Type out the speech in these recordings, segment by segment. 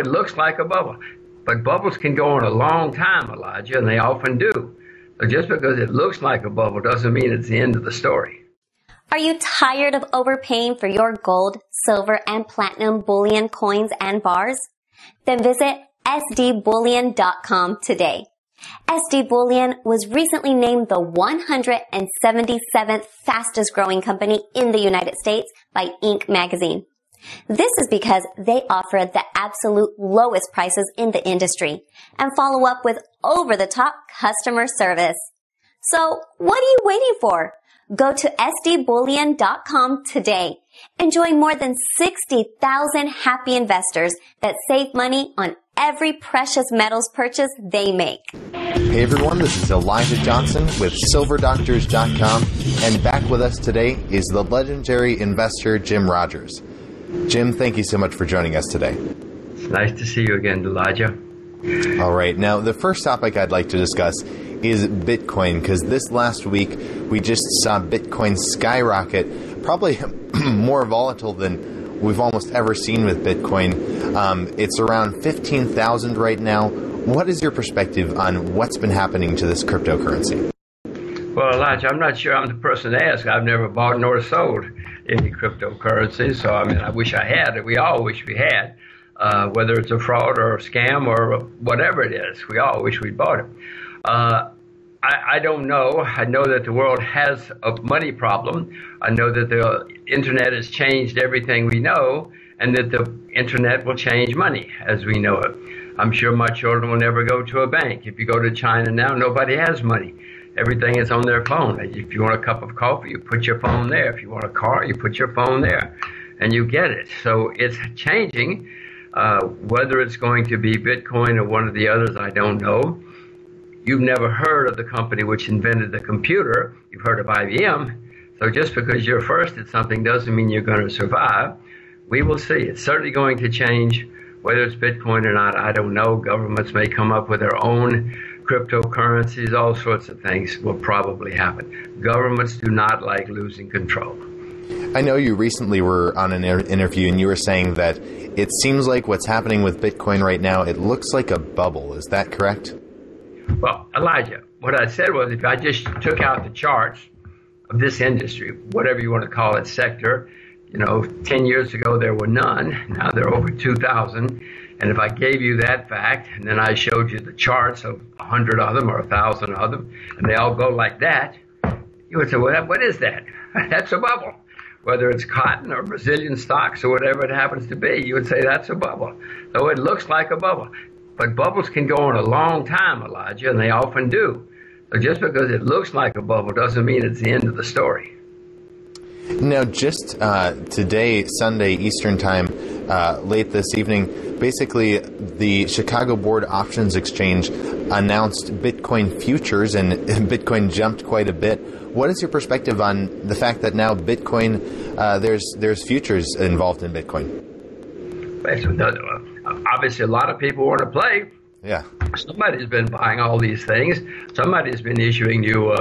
it looks like a bubble. But bubbles can go on a long time, Elijah, and they often do. So just because it looks like a bubble doesn't mean it's the end of the story. Are you tired of overpaying for your gold, silver, and platinum bullion coins and bars? Then visit sdbullion.com today. SD Bullion was recently named the 177th fastest growing company in the United States by Inc. magazine. This is because they offer the absolute lowest prices in the industry and follow up with over-the-top customer service. So what are you waiting for? Go to sdbullion.com today and join more than 60,000 happy investors that save money on every precious metals purchase they make. Hey everyone, this is Elijah Johnson with SilverDoctors.com, and back with us today is the legendary investor Jim Rogers. Jim, thank you so much for joining us today. It's nice to see you again, Elijah. All right, now the first topic I'd like to discuss is Bitcoin, because this last week we just saw Bitcoin skyrocket, probably more volatile than we've almost ever seen with Bitcoin. It's around 15,000 right now. What is your perspective on what's been happening to this cryptocurrency? Well, Elijah, I'm not sure I'm the person to ask. I've never bought nor sold any cryptocurrency, so I wish I had. We all wish we had, whether it's a fraud or a scam or whatever it is. We all wish we'd bought it. I don't know. I know that the world has a money problem. I know that the internet has changed everything we know, and that the internet will change money as we know it. I'm sure my children will never go to a bank. If you go to China now, nobody has money. Everything is on their phone. If you want a cup of coffee, you put your phone there. If you want a car, you put your phone there, and you get it. So it's changing. Whether it's going to be Bitcoin or one of the others, I don't know. You've never heard of the company which invented the computer. You've heard of IBM. So just because you're first at something doesn't mean you're going to survive. We will see. It's certainly going to change. Whether it's Bitcoin or not, I don't know. Governments may come up with their own cryptocurrencies. All sorts of things will probably happen. Governments do not like losing control. I know you recently were on an interview and you were saying that it seems like what's happening with Bitcoin right now, it looks like a bubble. Is that correct? Well, Elijah, what I said was if I just took out the charts of this industry, whatever you want to call it, sector, 10 years ago there were none. Now there are over 2,000. And if I gave you that fact, and then I showed you the charts of 100 of them or 1,000 of them, and they all go like that, you would say, well, what is that? That's a bubble. Whether it's cotton or Brazilian stocks or whatever it happens to be, you would say that's a bubble. So it looks like a bubble. But bubbles can go on a long time, Elijah, and they often do. So just because it looks like a bubble doesn't mean it's the end of the story. Now, just today, Sunday, Eastern Time, late this evening, basically the Chicago Board Options Exchange announced Bitcoin futures, and Bitcoin jumped quite a bit. What is your perspective on the fact that now Bitcoin, there's futures involved in Bitcoin? Obviously, a lot of people want to play. Yeah. Somebody's been buying all these things. Somebody's been issuing new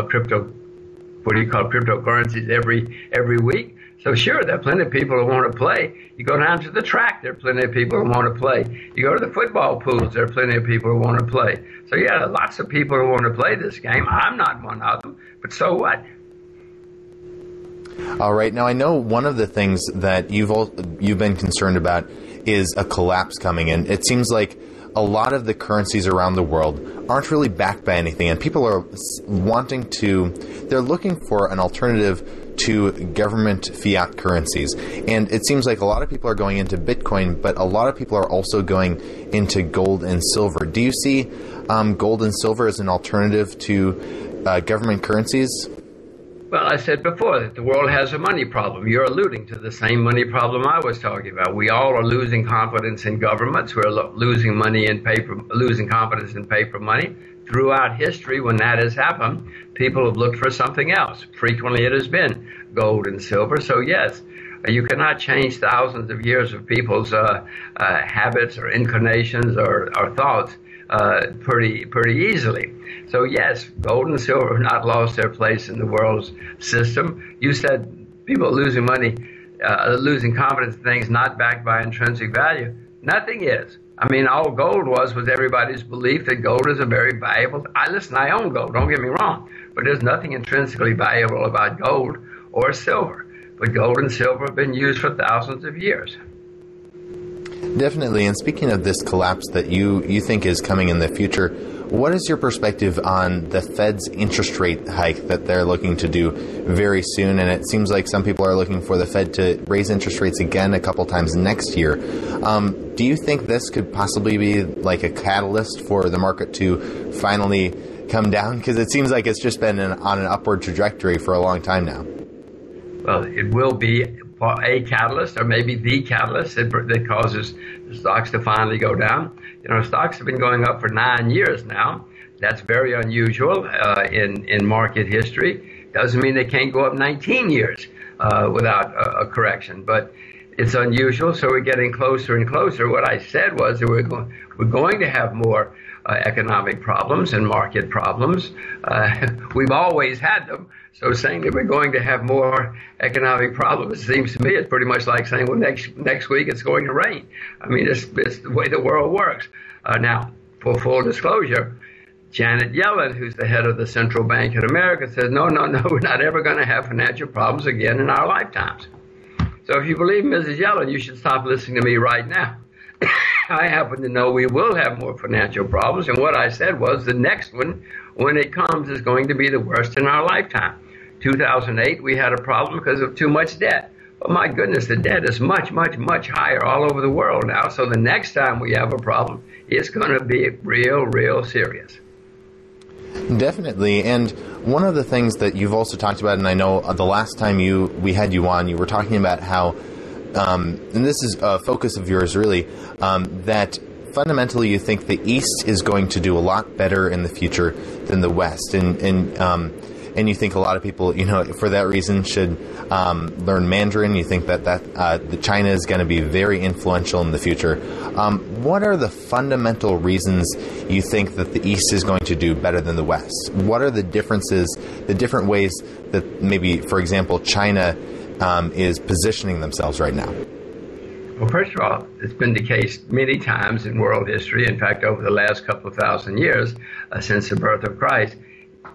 cryptocurrencies every week. So sure, there are plenty of people who want to play. You go down to the track, there are plenty of people who want to play. You go to the football pools, there are plenty of people who want to play. So yeah, there are lots of people who want to play this game. I'm not one of them, but so what? All right. Now, I know one of the things that you've been concerned about is a collapse coming, and it seems like a lot of the currencies around the world aren't really backed by anything, and people are they're looking for an alternative to government fiat currencies. And it seems like a lot of people are going into Bitcoin, but a lot of people are also going into gold and silver. Do you see gold and silver as an alternative to government currencies? Well, I said before that the world has a money problem. You're alluding to the same money problem I was talking about. We all are losing confidence in governments. We're losing confidence in paper money. Throughout history, when that has happened, people have looked for something else. Frequently, it has been gold and silver. So yes, you cannot change thousands of years of people's habits or inclinations or thoughts pretty easily. So yes, gold and silver have not lost their place in the world's system. You said people are losing money, losing confidence in things not backed by intrinsic value. Nothing is. I mean, all gold was everybody's belief that gold is a very valuable. I own gold. Don't get me wrong, but there's nothing intrinsically valuable about gold or silver. But gold and silver have been used for thousands of years. Definitely. And speaking of this collapse that you think is coming in the future, what is your perspective on the Fed's interest rate hike that they're looking to do very soon? And it seems like some people are looking for the Fed to raise interest rates again a couple times next year. Do you think this could possibly be like a catalyst for the market to finally come down? Because it seems like it's just been on an upward trajectory for a long time now. Well, it will be a catalyst, or maybe the catalyst that causes the stocks to finally go down. You know, stocks have been going up for 9 years now. That's very unusual in market history. Doesn't mean they can't go up 19 years without a correction, but it's unusual. So we're getting closer and closer. What I said was that we're going to have more economic problems and market problems. We've always had them. So saying that we're going to have more economic problems, it seems to me, it's pretty much like saying, well, next week it's going to rain. I mean, it's the way the world works. Now, for full disclosure, Janet Yellen, who's the head of the Central Bank of America, says, no, we're not ever going to have financial problems again in our lifetimes. So if you believe Mrs. Yellen, you should stop listening to me right now. I happen to know we will have more financial problems, and what I said was the next one, when it comes, is going to be the worst in our lifetime. 2008, we had a problem because of too much debt. But my goodness, the debt is much, much, much higher all over the world now. So the next time we have a problem, it's going to be real, real serious. Definitely. And one of the things that you've also talked about, and I know the last time we had you on, you were talking about how, and this is a focus of yours really, that fundamentally you think the East is going to do a lot better in the future than the West. And you think a lot of people, for that reason should learn Mandarin. You think that China is going to be very influential in the future. What are the fundamental reasons you think that the East is going to do better than the West? What are the differences, the different ways that maybe, for example, China is positioning themselves right now? Well, first of all, it's been the case many times in world history. In fact, over the last couple of thousand years, since the birth of Christ,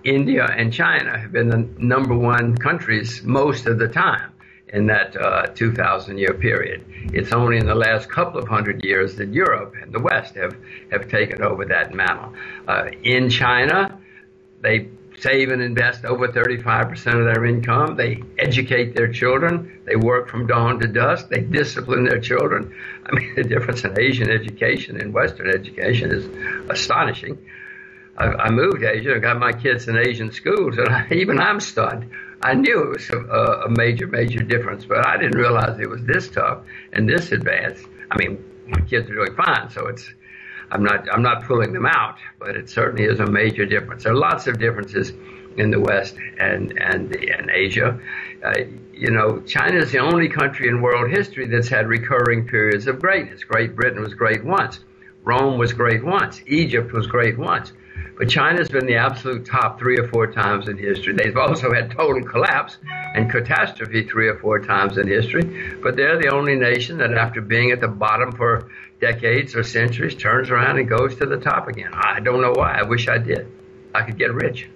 India and China have been the number one countries most of the time in that 2,000-year period. It's only in the last couple of hundred years that Europe and the West have taken over that mantle. In China, they save and invest over 35% of their income. They educate their children. They work from dawn to dusk. They discipline their children. I mean, the difference in Asian education and Western education is astonishing. I moved to Asia and got my kids in Asian schools, and even I'm stunned. I knew it was a major, major difference, but I didn't realize it was this tough and this advanced. I mean, my kids are doing fine, so I'm not pulling them out, but it certainly is a major difference. There are lots of differences in the West and Asia. China is the only country in world history that's had recurring periods of greatness. Great Britain was great once. Rome was great once. Egypt was great once. But China's been the absolute top 3 or 4 times in history. They've also had total collapse and catastrophe 3 or 4 times in history. But they're the only nation that, after being at the bottom for decades or centuries, turns around and goes to the top again. I don't know why. I wish I did. I could get rich.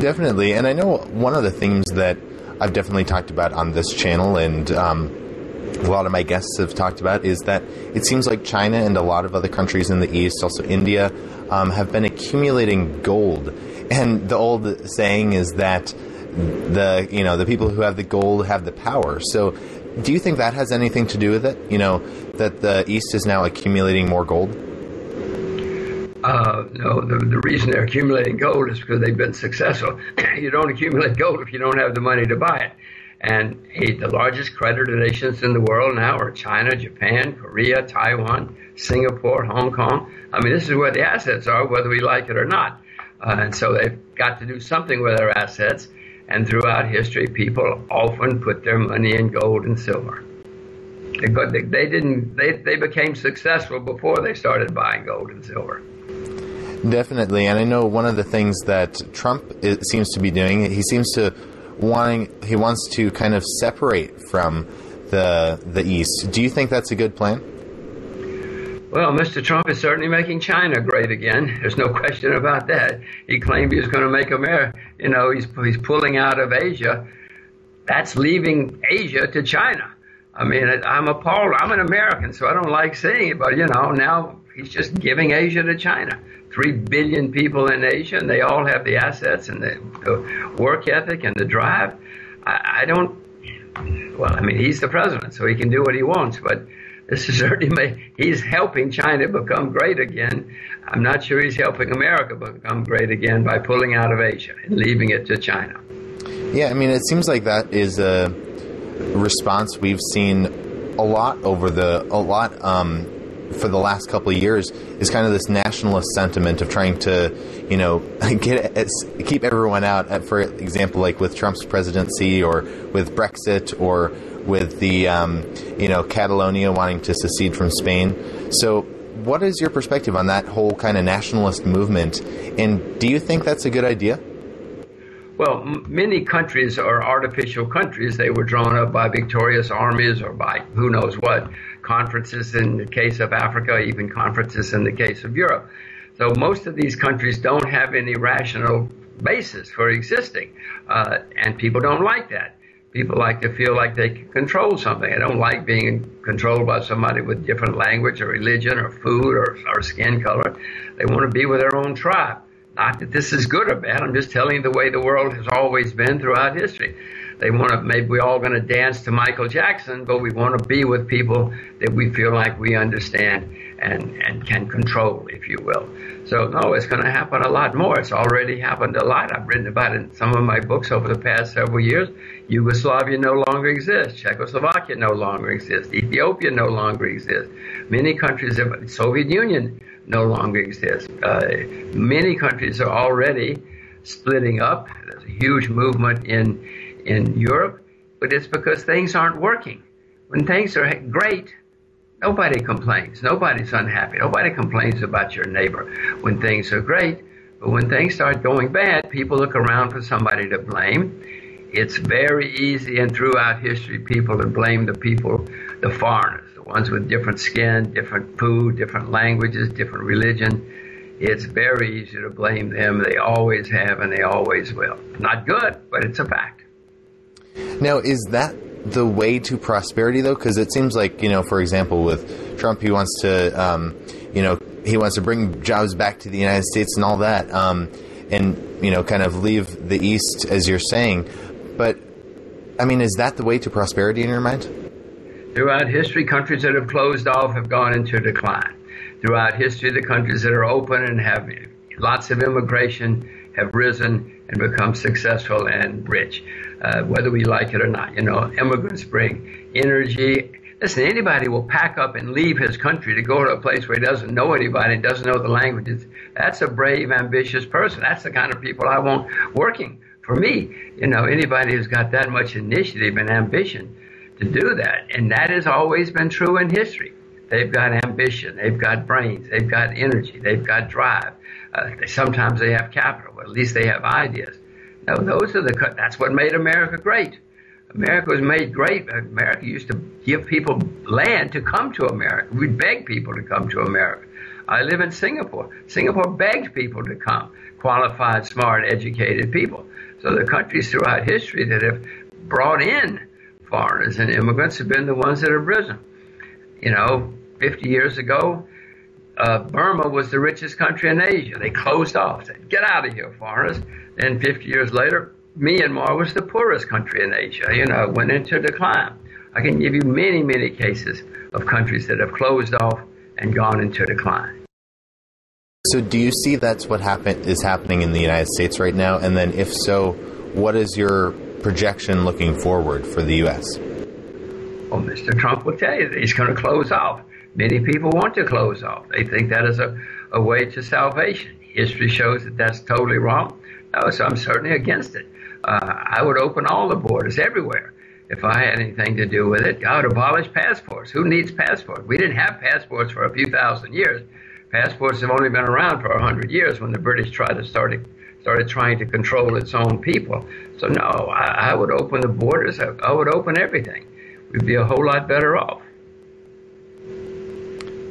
Definitely. And I know one of the themes that I've definitely talked about on this channel, and a lot of my guests have talked about, is that it seems like China and a lot of other countries in the East, also India, have been accumulating gold. And the old saying is that the people who have the gold have the power. So do you think that has anything to do with it? That the East is now accumulating more gold? No, the reason they're accumulating gold is because they've been successful. You don't accumulate gold if you don't have the money to buy it. And the largest creditor nations in the world now are China, Japan, Korea, Taiwan, Singapore, Hong Kong. I mean, this is where the assets are, whether we like it or not. And so they've got to do something with their assets. And throughout history, people often put their money in gold and silver. They became successful before they started buying gold and silver. Definitely. And I know one of the things that Trump seems to be doing, he wants to kind of separate from the East. Do you think that's a good plan? Well, Mr. Trump is certainly making China great again. There's no question about that. He claimed he was going to make America, he's pulling out of Asia. That's leaving Asia to China. I mean, I'm appalled. I'm an American, so I don't like saying it, but, now he's just giving Asia to China. 3 billion people in Asia, and they all have the assets and the work ethic and the drive. He's the president, so he can do what he wants, but this is certainly, he's helping China become great again. I'm not sure he's helping America become great again by pulling out of Asia and leaving it to China. Yeah, I mean, it seems like that is a response we've seen a lot for the last couple of years, is kind of this nationalist sentiment of trying to, keep everyone out. For example, like with Trump's presidency, or with Brexit, or with the, Catalonia wanting to secede from Spain. So what is your perspective on that whole kind of nationalist movement? And do you think that's a good idea? Well, many countries are artificial countries. They were drawn up by victorious armies or by who knows what, conferences in the case of Africa, even conferences in the case of Europe. So most of these countries don't have any rational basis for existing, and people don't like that. People like to feel like they can control something. They don't like being controlled by somebody with different language or religion or food or skin color. They want to be with their own tribe. Not that this is good or bad. I'm just telling you the way the world has always been throughout history. They want to, maybe we're all going to dance to Michael Jackson, but we want to be with people that we feel like we understand and can control, if you will. So, no, it's going to happen a lot more. It's already happened a lot. I've written about it in some of my books over the past several years. Yugoslavia no longer exists. Czechoslovakia no longer exists. Ethiopia no longer exists. Many countries, the Soviet Union no longer exists. Many countries are already splitting up. There's a huge movement in Europe, but it's because things aren't working. When things are great, nobody complains. Nobody's unhappy. Nobody complains about your neighbor when things are great. But when things start going bad, people look around for somebody to blame. It's very easy, and throughout history, people to blame the foreigners, the ones with different skin, different food, different languages, different religion. It's very easy to blame them. They always have, and they always will. Not good, but it's a fact. Now, is that the way to prosperity, though? Because it seems like, for example, with Trump, he wants to, he wants to bring jobs back to the United States and all that, and, kind of leave the East, as you're saying. But, I mean, is that the way to prosperity in your mind? Throughout history, countries that have closed off have gone into decline. Throughout history, the countries that are open and have lots of immigration have risen and become successful and rich, whether we like it or not. Immigrants bring energy. Listen, anybody will pack up and leave his country to go to a place where he doesn't know anybody and doesn't know the languages. That's a brave, ambitious person. That's the kind of people I want working for me. Anybody who's got that much initiative and ambition to do that. And that has always been true in history. They've got ambition, they've got brains, they've got energy, they've got drive. Sometimes they have capital, but at least they have ideas. Now, that's what made America great. America was made great. America used to give people land to come to America. We'd beg people to come to America. I live in Singapore. Singapore begged people to come, qualified, smart, educated people. So the countries throughout history that have brought in foreigners and immigrants have been the ones that have risen. 50 years ago, Burma was the richest country in Asia. They closed off, said, get out of here, foreigners. Then 50 years later, Myanmar was the poorest country in Asia, went into decline. I can give you many, many cases of countries that have closed off and gone into decline. So do you see that's what is happening in the United States right now? And then if so, what is your projection looking forward for the U.S.? Well, Mr. Trump will tell you that he's going to close off. Many people want to close off. They think that is a way to salvation. History shows that that's totally wrong. No, so I'm certainly against it. I would open all the borders everywhere. If I had anything to do with it, I would abolish passports. Who needs passports? We didn't have passports for a few thousand years. Passports have only been around for 100 years when the British started trying to control its own people. So no, I would open the borders. I would open everything. We'd be a whole lot better off.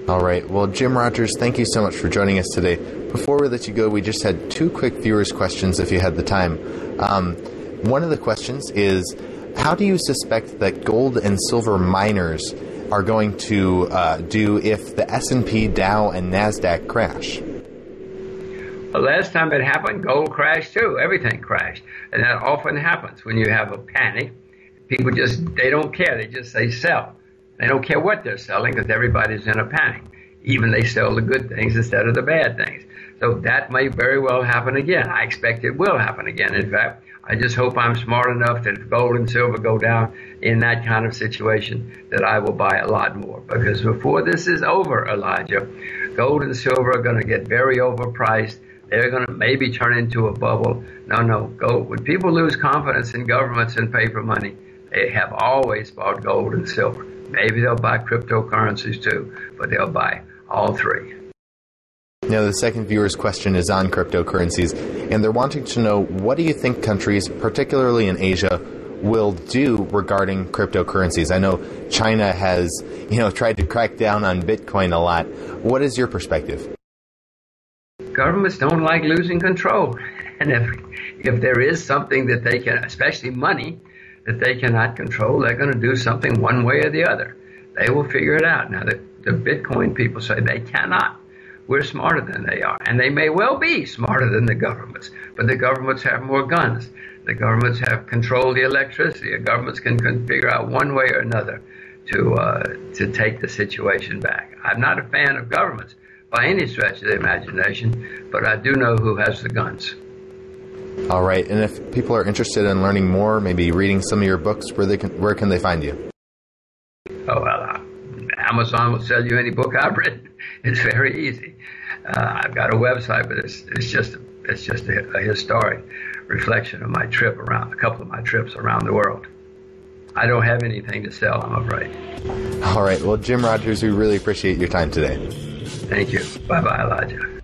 All right. Well, Jim Rogers, thank you so much for joining us today. Before we let you go, we just had 2 quick viewers' questions if you had the time. One of the questions is, how do you suspect that gold and silver miners are going to do if the S&P, Dow, and NASDAQ crash? The last time it happened, gold crashed too. Everything crashed. And that often happens when you have a panic. People they don't care. They just say sell. They don't care what they're selling because everybody's in a panic. Even they sell the good things instead of the bad things. So that may very well happen again. I expect it will happen again. In fact, I just hope I'm smart enough that if gold and silver go down in that kind of situation, that I will buy a lot more. Because before this is over, Elijah, gold and silver are going to get very overpriced. They're going to maybe turn into a bubble. No, gold. When people lose confidence in governments and paper money, they have always bought gold and silver. Maybe they'll buy cryptocurrencies too, but they'll buy all 3. Now, the second viewer's question is on cryptocurrencies, and they're wanting to know, what do you think countries, particularly in Asia, will do regarding cryptocurrencies? I know China has, tried to crack down on Bitcoin a lot. What is your perspective? Governments don't like losing control. And if there is something that they can, especially money, that they cannot control, they're going to do something one way or the other. They will figure it out. Now, the Bitcoin people say they cannot. We're smarter than they are. And they may well be smarter than the governments. But the governments have more guns. The governments have controlled the electricity. The governments can figure out one way or another to take the situation back. I'm not a fan of governments by any stretch of the imagination, but I do know who has the guns. All right. And if people are interested in learning more, maybe reading some of your books, where can they find you? Oh, well, Amazon will sell you any book I've written. It's very easy. I've got a website, but it's just a historic reflection of a couple of my trips around the world. I don't have anything to sell, I'm afraid. All right. Well, Jim Rogers, we really appreciate your time today. Thank you. Bye-bye, Elijah.